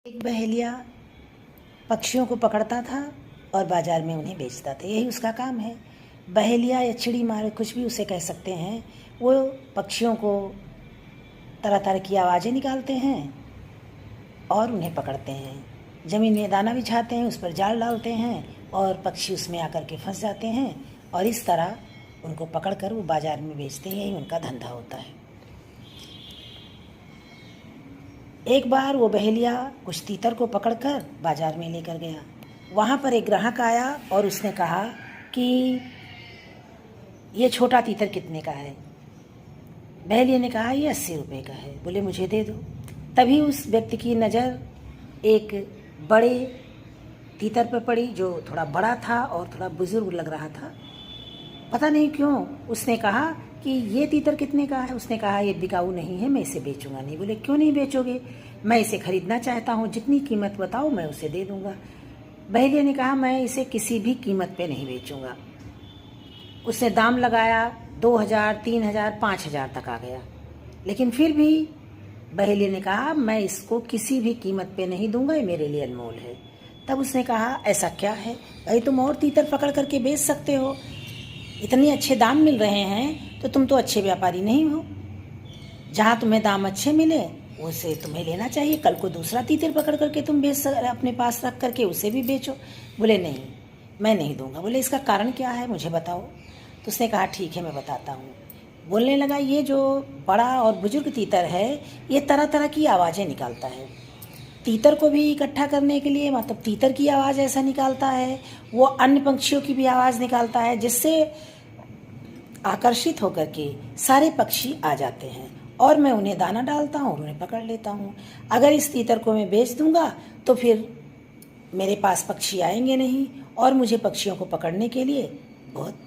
एक बहेलिया पक्षियों को पकड़ता था और बाजार में उन्हें बेचता था। यही उसका काम है। बहेलिया या चिड़ी मार कुछ भी उसे कह सकते हैं। वो पक्षियों को तरह तरह की आवाज़ें निकालते हैं और उन्हें पकड़ते हैं। ज़मीन में दाना बिछाते हैं, उस पर जाल डालते हैं और पक्षी उसमें आकर के फंस जाते हैं और इस तरह उनको पकड़कर वो बाज़ार में बेचते हैं। यही उनका धंधा होता है। एक बार वो बहेलिया कुछ तीतर को पकड़कर बाजार में लेकर गया। वहाँ पर एक ग्राहक आया और उसने कहा कि ये छोटा तीतर कितने का है। बहेलिया ने कहा ये 80 रुपये का है। बोले मुझे दे दो। तभी उस व्यक्ति की नज़र एक बड़े तीतर पर पड़ी जो थोड़ा बड़ा था और थोड़ा बुजुर्ग लग रहा था। पता नहीं क्यों उसने कहा कि ये तीतर कितने का है। उसने कहा ये बिकाऊ नहीं है, मैं इसे बेचूंगा नहीं। बोले क्यों नहीं बेचोगे? मैं इसे खरीदना चाहता हूँ, जितनी कीमत बताओ मैं उसे दे दूंगा। बहेलिया ने कहा मैं इसे किसी भी कीमत पे नहीं बेचूंगा। उसने दाम लगाया, 2000, 3000, 5000 तक आ गया। लेकिन फिर भी बहेलिया ने कहा मैं इसको किसी भी कीमत पे नहीं दूंगा, ये मेरे लिए अनमोल है। तब उसने कहा ऐसा क्या है भाई, तुम और तीतर पकड़ करके बेच सकते हो, इतने अच्छे दाम मिल रहे हैं तो तुम तो अच्छे व्यापारी नहीं हो। जहाँ तुम्हें दाम अच्छे मिले उसे तुम्हें लेना चाहिए। कल को दूसरा तीतर पकड़ करके तुम बेच अपने पास रख करके उसे भी बेचो। बोले नहीं, मैं नहीं दूंगा। बोले इसका कारण क्या है, मुझे बताओ। तो उसने कहा ठीक है मैं बताता हूँ। बोलने लगा ये जो बड़ा और बुजुर्ग तीतर है ये तरह तरह की आवाज़ें निकालता है। तीतर को भी इकट्ठा करने के लिए मतलब तीतर की आवाज़ ऐसा निकालता है, वो अन्य पंछियों की भी आवाज़ निकालता है, जिससे आकर्षित होकर के सारे पक्षी आ जाते हैं और मैं उन्हें दाना डालता हूँ और उन्हें पकड़ लेता हूँ। अगर इस तीतर को मैं बेच दूंगा तो फिर मेरे पास पक्षी आएंगे नहीं और मुझे पक्षियों को पकड़ने के लिए बहुत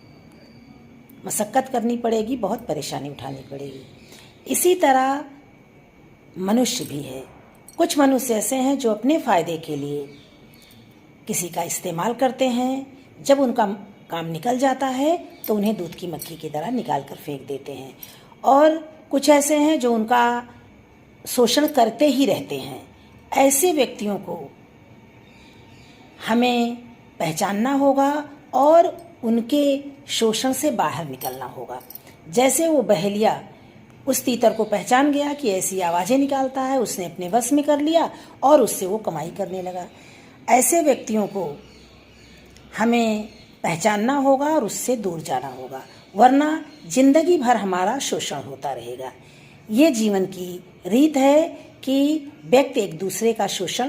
मशक्क़त करनी पड़ेगी, बहुत परेशानी उठानी पड़ेगी। इसी तरह मनुष्य भी है। कुछ मनुष्य ऐसे हैं जो अपने फ़ायदे के लिए किसी का इस्तेमाल करते हैं। जब उनका काम निकल जाता है तो उन्हें दूध की मक्खी की तरह निकाल कर फेंक देते हैं। और कुछ ऐसे हैं जो उनका शोषण करते ही रहते हैं। ऐसे व्यक्तियों को हमें पहचानना होगा और उनके शोषण से बाहर निकलना होगा। जैसे वो बहेलिया उस तीतर को पहचान गया कि ऐसी आवाज़ें निकालता है, उसने अपने वश में कर लिया और उससे वो कमाई करने लगा। ऐसे व्यक्तियों को हमें पहचानना होगा और उससे दूर जाना होगा, वरना जिंदगी भर हमारा शोषण होता रहेगा। ये जीवन की रीत है कि व्यक्ति एक दूसरे का शोषण